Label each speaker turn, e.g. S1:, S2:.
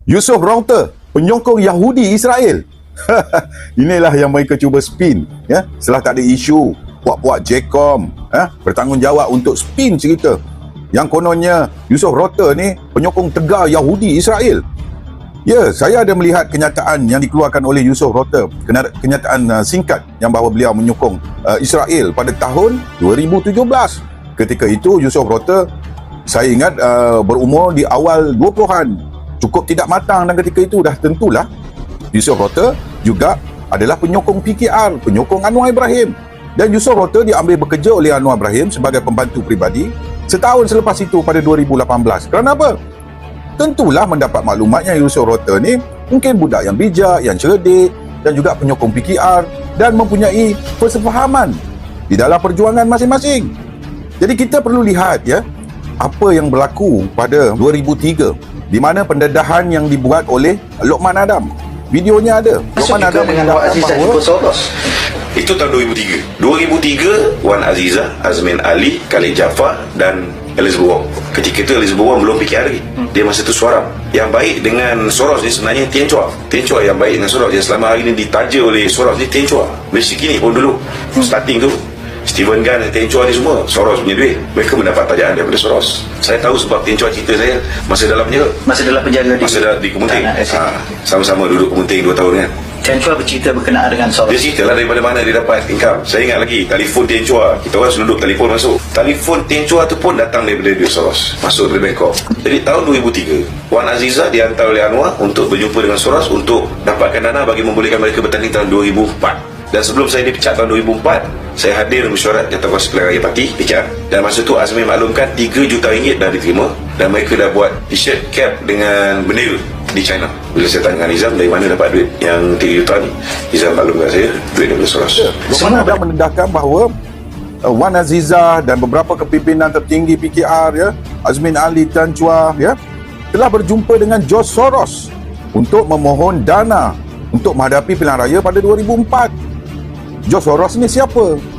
S1: Yusuf Rauter, penyokong Yahudi Israel. Inilah yang mereka cuba spin, ya. Setelah tak ada isu, puak-puak Jcom bertanggungjawab untuk spin cerita yang kononnya Yusuf Rauter ni penyokong tegar Yahudi Israel. Ya, saya ada melihat kenyataan yang dikeluarkan oleh Yusuf Rauter, kenyataan singkat yang bahawa beliau menyokong Israel pada tahun 2017. Ketika itu Yusuf Rauter, saya ingat berumur di awal 20-an, cukup tidak matang, dan ketika itu dah tentulah Yusuf Rauter juga adalah penyokong PKR, penyokong Anwar Ibrahim. Dan Yusuf Rauter diambil bekerja oleh Anwar Ibrahim sebagai pembantu peribadi setahun selepas itu pada 2018. Kerana apa? Tentulah mendapat maklumatnya Yusuf Rauter ni mungkin budak yang bijak, yang cerdik dan juga penyokong PKR dan mempunyai persefahaman di dalam perjuangan masing-masing. Jadi kita perlu lihat, ya, apa yang berlaku pada 2003 di mana pendedahan yang dibuat oleh Lokman Adam. Videonya ada. Lokman Adam
S2: dengan Wan Azizah jumpa Soros.
S3: Itu tahun 2003. 2003, Wan Azizah, Azmin Ali, Khalid Jaafar dan Elizabeth Wong. Ketika itu Elizabeth Wong belum PKR lagi. Dia masa itu Suaram. Yang baik dengan Soros ni sebenarnya Tien Chua. Tien Chua yang baik dengan Soros, yang selama hari ni ditaja oleh Soros ni Tien Chua. Basic ni pun dulu starting tu Steven Gunn dan Tien Chua ni semua Soros punya duit. Mereka mendapat tajaan daripada Soros. Saya tahu sebab Tien Chua cerita saya masa dalam penjara.
S2: Masa
S3: di Kementing. Sama-sama duduk Kementing 2 tahun kan.
S2: Tien Chua bercerita berkenaan dengan Soros.
S3: Dia cerita lah daripada mana dia dapat income. Saya ingat lagi telefon Tien Chua, kita orang duduk telefon masuk. Telefon Tien Chua tu pun datang daripada duit Soros, masuk dari Bangkok. Jadi tahun 2003, Wan Azizah dihantar oleh Anwar untuk berjumpa dengan Soros untuk dapatkan dana bagi membolehkan mereka bertanding tahun 2004. Dan sebelum saya dipecat tahun 2004, saya hadir mesyuarat Jawatankuasa Pilihan Raya Parti PKR. Dan masa tu Azmi maklumkan 3 juta ringgit dah diterima. Dan mereka dah buat t-shirt cap dengan bendera di China. Bila saya tanya dengan Nizam dari mana dapat duit yang 3 juta ni, Nizam maklumkan saya duit daripada Soros.
S1: Lokman Adam mendedahkan bahawa Wan Azizah dan beberapa kepimpinan tertinggi PKR, ya, Azmin Ali, Tien Chua, ya, telah berjumpa dengan George Soros untuk memohon dana untuk menghadapi pilihan raya pada 2004. George Soros ni siapa?